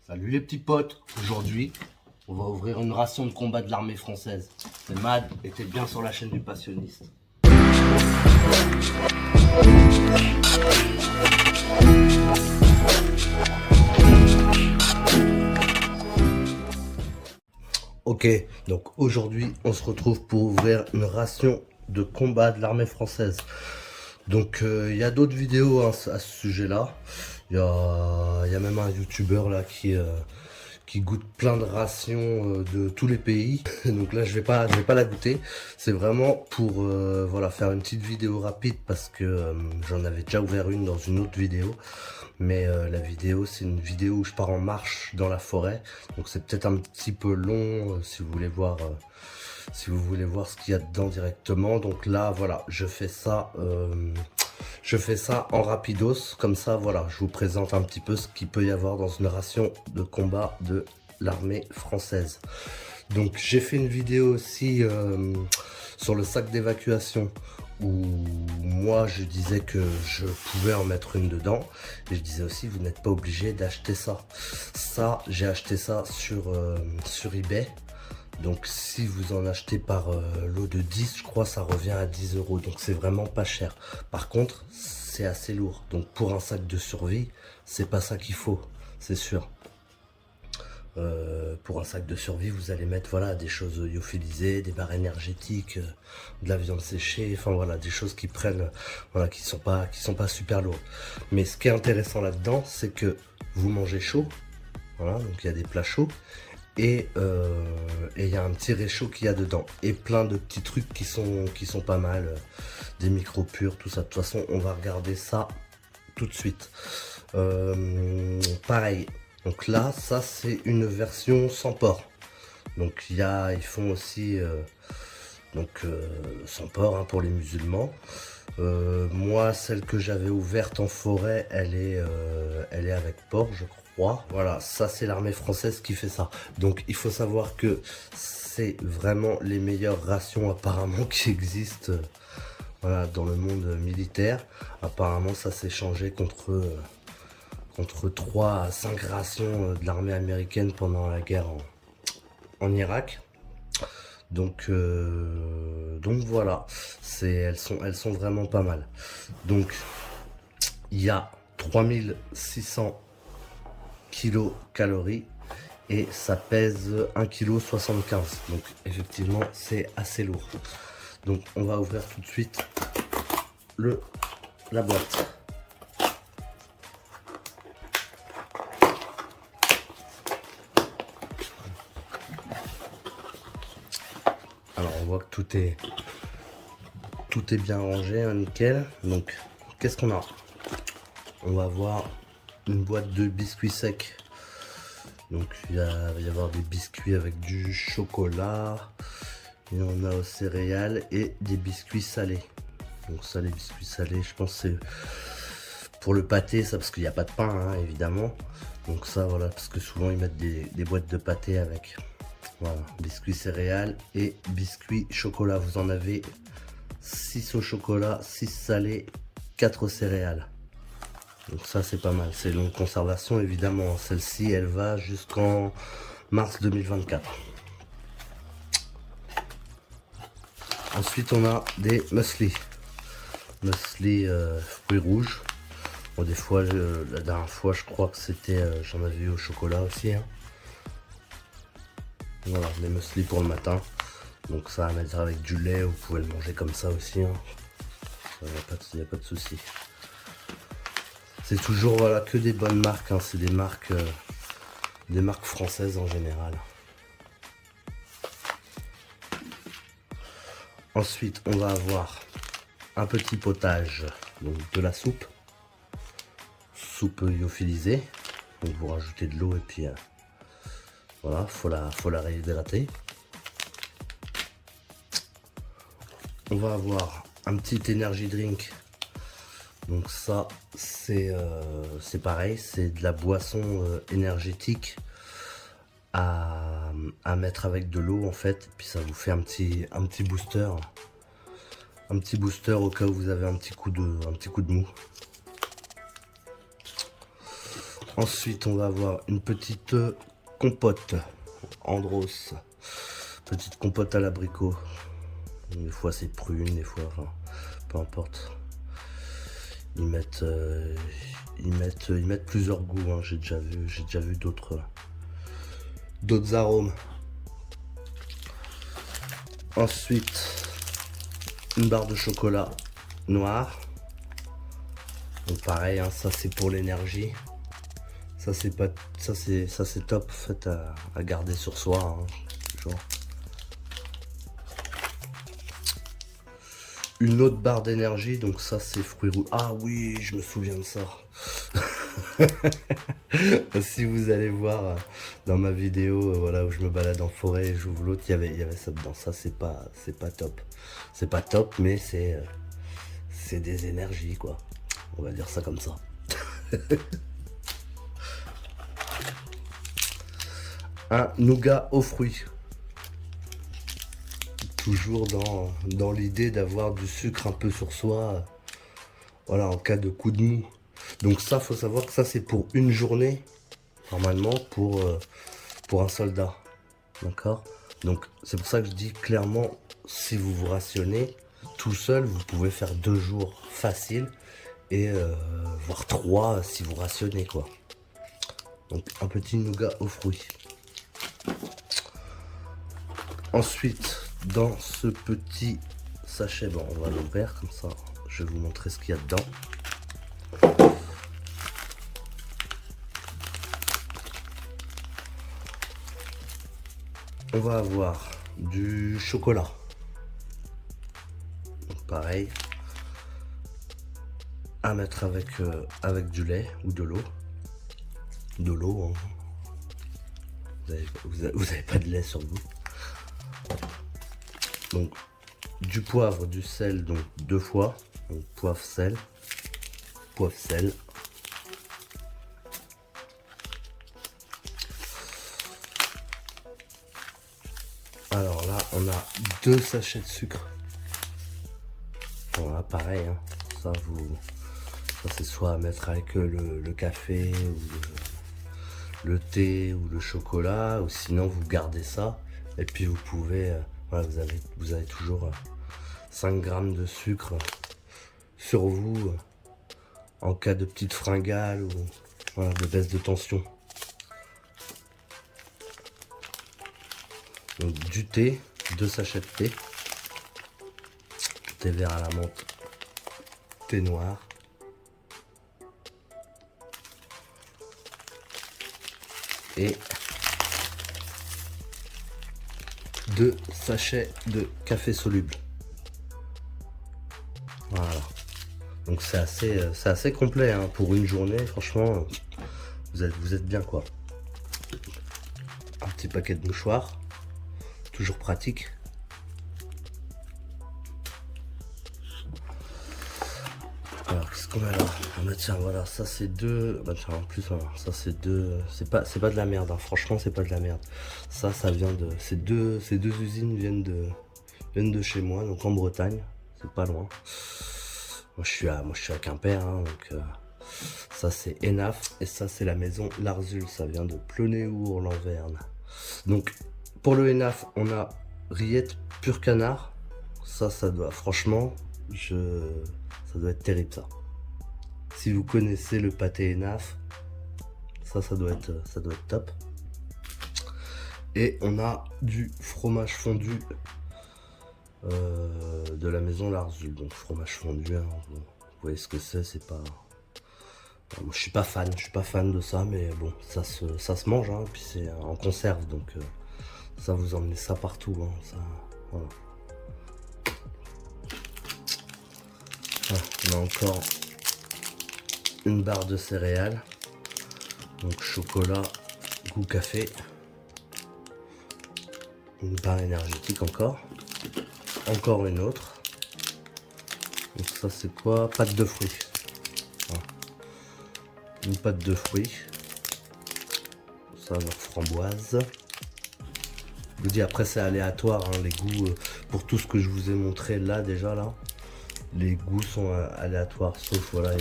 Salut les petits potes, aujourd'hui on va ouvrir une ration de combat de l'armée française. C'est Mad et t'es bien sur la chaîne du passionniste. Ok, donc aujourd'hui on se retrouve pour ouvrir une ration de combat de l'armée française. Donc il y a d'autres vidéos à ce sujet-là. Il y a même un youtubeur là qui goûte plein de rations de tous les pays. Donc là je vais pas la goûter. C'est vraiment pour voilà, faire une petite vidéo rapide parce que j'en avais déjà ouvert une dans une autre vidéo. Mais la vidéo, c'est une vidéo où je pars en marche dans la forêt. Donc c'est peut-être un petit peu long si vous voulez voir ce qu'il y a dedans directement. Donc là voilà, je fais ça en rapidos, comme ça voilà, je vous présente un petit peu ce qu'il peut y avoir dans une ration de combat de l'armée française. Donc j'ai fait une vidéo aussi sur le sac d'évacuation où moi je disais que je pouvais en mettre une dedans et je disais aussi vous n'êtes pas obligé d'acheter ça. J'ai acheté ça sur eBay. Donc si vous en achetez par lot de 10, je crois ça revient à 10 €. Donc c'est vraiment pas cher. Par contre, c'est assez lourd. Donc pour un sac de survie, c'est pas ça qu'il faut, c'est sûr. Pour un sac de survie, vous allez mettre voilà, des choses lyophilisées, des barres énergétiques, de la viande séchée, enfin voilà, des choses qui prennent, voilà, qui sont pas super lourdes. Mais ce qui est intéressant là-dedans, c'est que vous mangez chaud, voilà, donc il y a des plats chauds. Et il y a un petit réchaud qu'il y a dedans et plein de petits trucs qui sont pas mal, des micro purs, tout ça. De toute façon on va regarder ça tout de suite. Pareil, donc là ça c'est une version sans porc. Donc ils font aussi sans porc hein, pour les musulmans. Moi celle que j'avais ouverte en forêt, elle est avec porc je crois. Voilà, ça c'est l'armée française qui fait ça. Donc il faut savoir que c'est vraiment les meilleures rations apparemment qui existent voilà, dans le monde militaire. Apparemment ça s'est changé contre 3 à 5 rations de l'armée américaine pendant la guerre en Irak. Donc voilà, elles sont vraiment pas mal. Donc il y a 3600 kilocalories et ça pèse 1,75 kg. Donc effectivement c'est assez lourd. Donc on va ouvrir tout de suite la boîte. Alors on voit que tout est bien rangé, hein, nickel. Donc qu'est-ce qu'on a? On va avoir une boîte de biscuits secs. Donc il va y avoir des biscuits avec du chocolat. Il y en a aux céréales et des biscuits salés. Donc ça, les biscuits salés, je pense c'est pour le pâté, ça, parce qu'il n'y a pas de pain hein, évidemment. Donc ça voilà, parce que souvent ils mettent des boîtes de pâté avec. Voilà, biscuits céréales et biscuits chocolat. Vous en avez 6 au chocolat, 6 salés, 4 céréales. Donc ça c'est pas mal, c'est longue conservation évidemment. Celle-ci elle va jusqu'en mars 2024. Ensuite on a des muesli. Muesli fruits rouges. Bon, des fois, la dernière fois je crois que c'était, j'en avais eu au chocolat aussi. Hein. Voilà, les muesli pour le matin. Donc ça à mettre avec du lait, vous pouvez le manger comme ça aussi. Hein. Il n'y a pas de souci. C'est toujours voilà, que des bonnes marques, hein. C'est des marques françaises en général. Ensuite, on va avoir un petit potage, donc de la soupe lyophilisée. Donc vous rajoutez de l'eau et puis voilà, faut la réhydrater. On va avoir un petit energy drink. Donc ça c'est pareil, c'est de la boisson énergétique à mettre avec de l'eau en fait, puis ça vous fait un petit booster, au cas où vous avez un petit coup de mou. Ensuite, on va avoir une petite compote Andros. Petite compote à l'abricot. Des fois c'est prune, des fois, enfin, peu importe. Ils mettent plusieurs goûts, hein. J'ai déjà vu d'autres arômes. Ensuite, une barre de chocolat noir. Donc pareil, hein, ça c'est pour l'énergie. Ça c'est top en fait à garder sur soi, hein, genre. Une autre barre d'énergie, donc ça c'est fruits rouges. Ah oui, je me souviens de ça. Si vous allez voir dans ma vidéo, voilà, où je me balade en forêt et j'ouvre l'autre, il y avait ça dedans. Ça c'est pas top. C'est pas top, mais c'est des énergies, quoi. On va dire ça comme ça. Un nougat aux fruits. Toujours dans l'idée d'avoir du sucre un peu sur soi, voilà, en cas de coup de mou. Donc ça, faut savoir que ça c'est pour une journée, normalement pour un soldat, d'accord. Donc c'est pour ça que je dis clairement, si vous vous rationnez tout seul, vous pouvez faire 2 jours facile et voire 3 si vous rationnez, quoi. Donc un petit nougat aux fruits. Ensuite, dans ce petit sachet, bon, on va l'ouvrir comme ça, je vais vous montrer ce qu'il y a dedans. On va avoir du chocolat. Donc pareil, à mettre avec du lait ou de l'eau. De l'eau, hein. Vous avez pas de lait sur vous. Donc du poivre, du sel, donc 2 fois. Donc poivre, sel. Alors là, on a 2 sachets de sucre. Voilà, pareil, hein. Ça c'est soit à mettre avec le café ou le thé ou le chocolat, ou sinon vous gardez ça et puis vous pouvez, voilà, vous avez toujours 5 grammes de sucre sur vous en cas de petite fringale ou voilà, de baisse de tension. Donc du thé, 2 sachets de thé, thé vert à la menthe, thé noir, et 2 sachets de café soluble. Voilà. Donc c'est assez complet, hein. Pour une journée, franchement, vous êtes bien, quoi. Un petit paquet de mouchoirs, toujours pratique. Alors qu'est-ce qu'on a là? Ah bah tiens, voilà, ça c'est 2. Bah tiens, en plus voilà, ça c'est 2. C'est pas de la merde, hein. Franchement c'est pas de la merde. Ça vient de. Ces deux usines viennent de chez moi, donc en Bretagne. C'est pas loin. Moi je suis à Quimper, hein, donc ça c'est Enaf et ça c'est la maison Larzul, ça vient de Plonéour, l'Anverne. Donc pour le Enaf, on a rillettes pur canard. Ça doit, franchement, ça doit être terrible, ça. Si vous connaissez le pâté Enaf, ça doit être top. Et on a du fromage fondu de la maison Larzul. Donc fromage fondu, hein, vous voyez ce que c'est pas. Moi, je suis pas fan de ça, mais bon, ça se mange, hein, puis c'est en conserve, donc ça vous emmenez ça partout, hein, ça, voilà. On a encore une barre de céréales, donc chocolat, goût café, une barre énergétique encore une autre. Donc ça c'est quoi? Pâte de fruits. Voilà. Une pâte de fruits. Ça leur framboise. Je vous dis, après c'est aléatoire, hein, les goûts, pour tout ce que je vous ai montré là déjà là. Les goûts sont aléatoires, sauf voilà,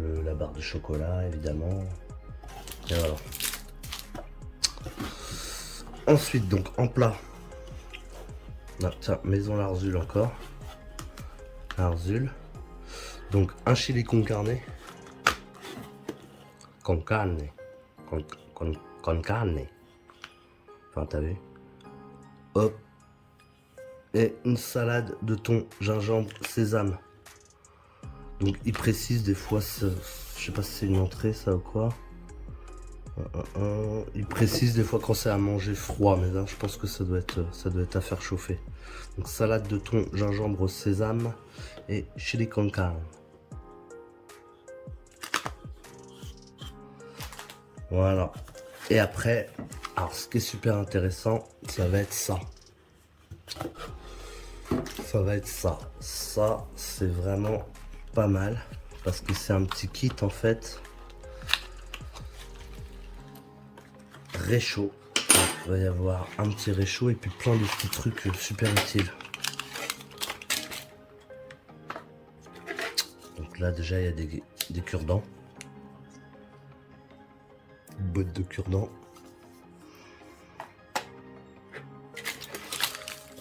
la barre de chocolat évidemment. Et voilà. Ensuite, donc en plat. Ah, tiens, maison l'arzule encore. L'arzule. Donc un chili con carne. Con carne. Con carne. Enfin, t'as vu. Hop. Et une salade de thon, gingembre, sésame. Donc il précise des fois, je sais pas si c'est une entrée ça ou quoi. Il précise des fois quand c'est à manger froid, mais là je pense que ça doit être à faire chauffer. Donc salade de thon, gingembre, sésame et chili con carne. Voilà. Et après, alors ce qui est super intéressant, ça va être ça. Ça va être ça. Ça, c'est vraiment pas mal parce que c'est un petit kit en fait. Réchaud. Il va y avoir un petit réchaud et puis plein de petits trucs super utiles. Donc là déjà il y a des cure-dents. Une boîte de cure-dents.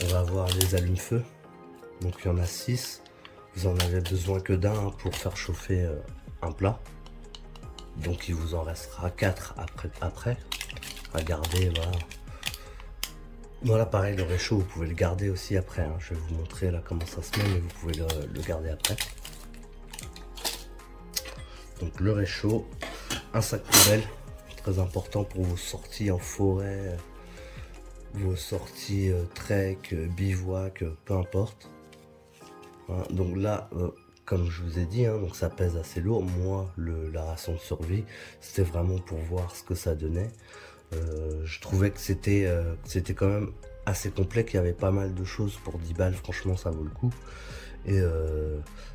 On va avoir les allumes-feu. Donc il y en a 6. Vous en avez besoin que d'un pour faire chauffer un plat. Donc il vous en restera 4 après. À garder, voilà. Voilà, pareil, le réchaud, vous pouvez le garder aussi après. Hein. Je vais vous montrer là comment ça se met, mais vous pouvez le garder après. Donc le réchaud, un sac poubelle, très important pour vos sorties en forêt, vos sorties trek, bivouac, peu importe. Voilà. Donc là, comme je vous ai dit, hein, donc ça pèse assez lourd. Moi, la ration de survie, c'était vraiment pour voir ce que ça donnait. Je trouvais que c'était quand même assez complet, qu'il y avait pas mal de choses pour 10 balles, franchement ça vaut le coup. Et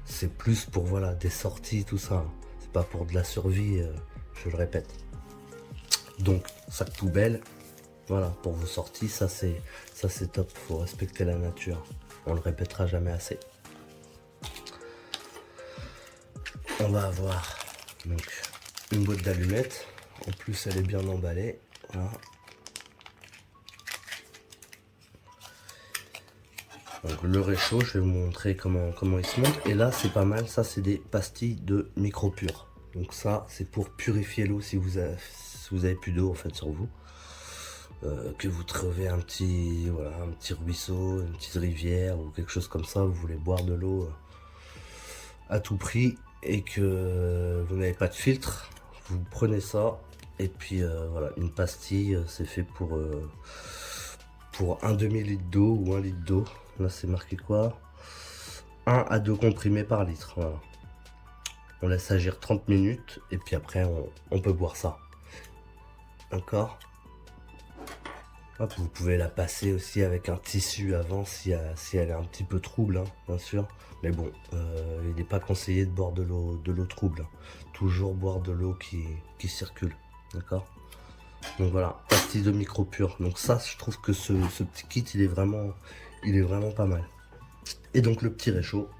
c'est plus pour voilà des sorties, tout ça. C'est pas pour de la survie, je le répète. Donc sac poubelle, voilà, pour vos sorties, ça c'est top, faut respecter la nature. On le répétera jamais assez. On va avoir donc une boîte d'allumettes. En plus elle est bien emballée. Voilà. Donc le réchaud, je vais vous montrer comment il se monte. Et là c'est pas mal, ça c'est des pastilles de micro-pur. Donc ça c'est pour purifier l'eau si vous avez plus d'eau en fait sur vous. Que vous trouvez un petit ruisseau, une petite rivière ou quelque chose comme ça, vous voulez boire de l'eau à tout prix et que vous n'avez pas de filtre, vous prenez ça. Et puis voilà, une pastille, c'est fait pour un demi-litre d'eau ou 1 litre d'eau. Là, c'est marqué quoi? 1 à 2 comprimés par litre. Voilà. On laisse agir 30 minutes et puis après, on peut boire ça. D'accord? Hop, vous pouvez la passer aussi avec un tissu avant si elle est un petit peu trouble, hein, bien sûr. Mais bon, il n'est pas conseillé de boire de l'eau trouble. Hein. Toujours boire de l'eau qui circule. D'accord? Donc voilà, pastille de micro-pur. Donc ça, je trouve que ce petit kit, il est vraiment pas mal. Et donc le petit réchaud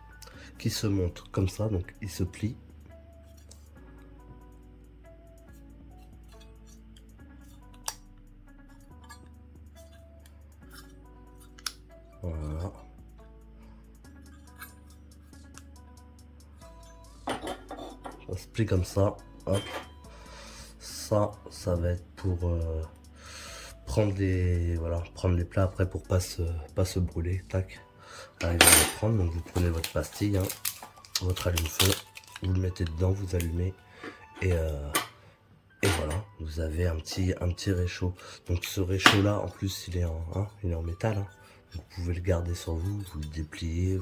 qui se monte comme ça, donc il se plie. Voilà. Ça se plie comme ça. Hop. Ça va être pour prendre les plats après pour pas se brûler. Tac. Arriver à les prendre. Donc vous prenez votre pastille, hein, votre allume-feu, vous le mettez dedans, vous allumez et voilà, vous avez un petit réchaud. Donc ce réchaud là, en plus il est en métal. Hein. Vous pouvez le garder sur vous, vous le dépliez,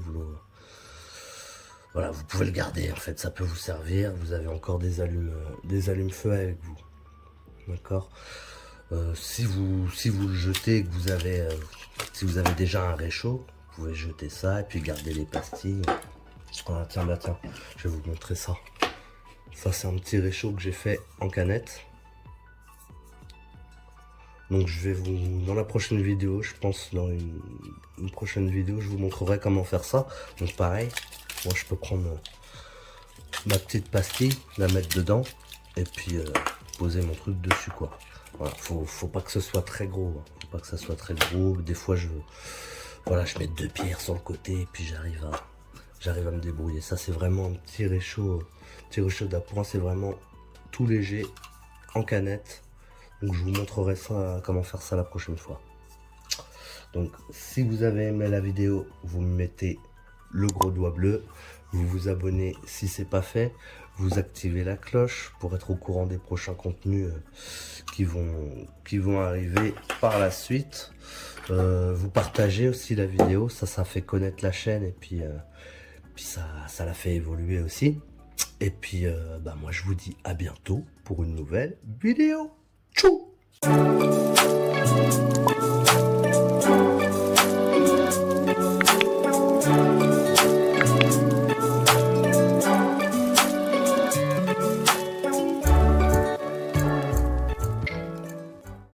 voilà, vous pouvez le garder en fait, ça peut vous servir. Vous avez encore des allumes-feu avec vous. D'accord. Si vous le jetez, que si vous avez déjà un réchaud, vous pouvez jeter ça et puis garder les pastilles. Voilà, tiens, je vais vous montrer ça. Ça c'est un petit réchaud que j'ai fait en canette. Donc je vais dans la prochaine vidéo, je pense dans une prochaine vidéo, je vous montrerai comment faire ça. Donc pareil, moi je peux prendre ma petite pastille, la mettre dedans et puis poser mon truc dessus, quoi. Voilà, faut pas que ce soit très gros, hein. Faut pas que ça soit très gros. Des fois, voilà, je mets 2 pierres sur le côté et puis j'arrive à me débrouiller. Ça, c'est vraiment un petit réchaud d'appoint. C'est vraiment tout léger en canette. Donc, je vous montrerai ça, comment faire ça la prochaine fois. Donc, si vous avez aimé la vidéo, vous me mettez le gros doigt bleu. Vous vous abonnez si c'est pas fait. Vous activez la cloche pour être au courant des prochains contenus qui vont arriver par la suite. Vous partagez aussi la vidéo, ça fait connaître la chaîne et puis ça la fait évoluer aussi. Et puis moi je vous dis à bientôt pour une nouvelle vidéo. Tchou!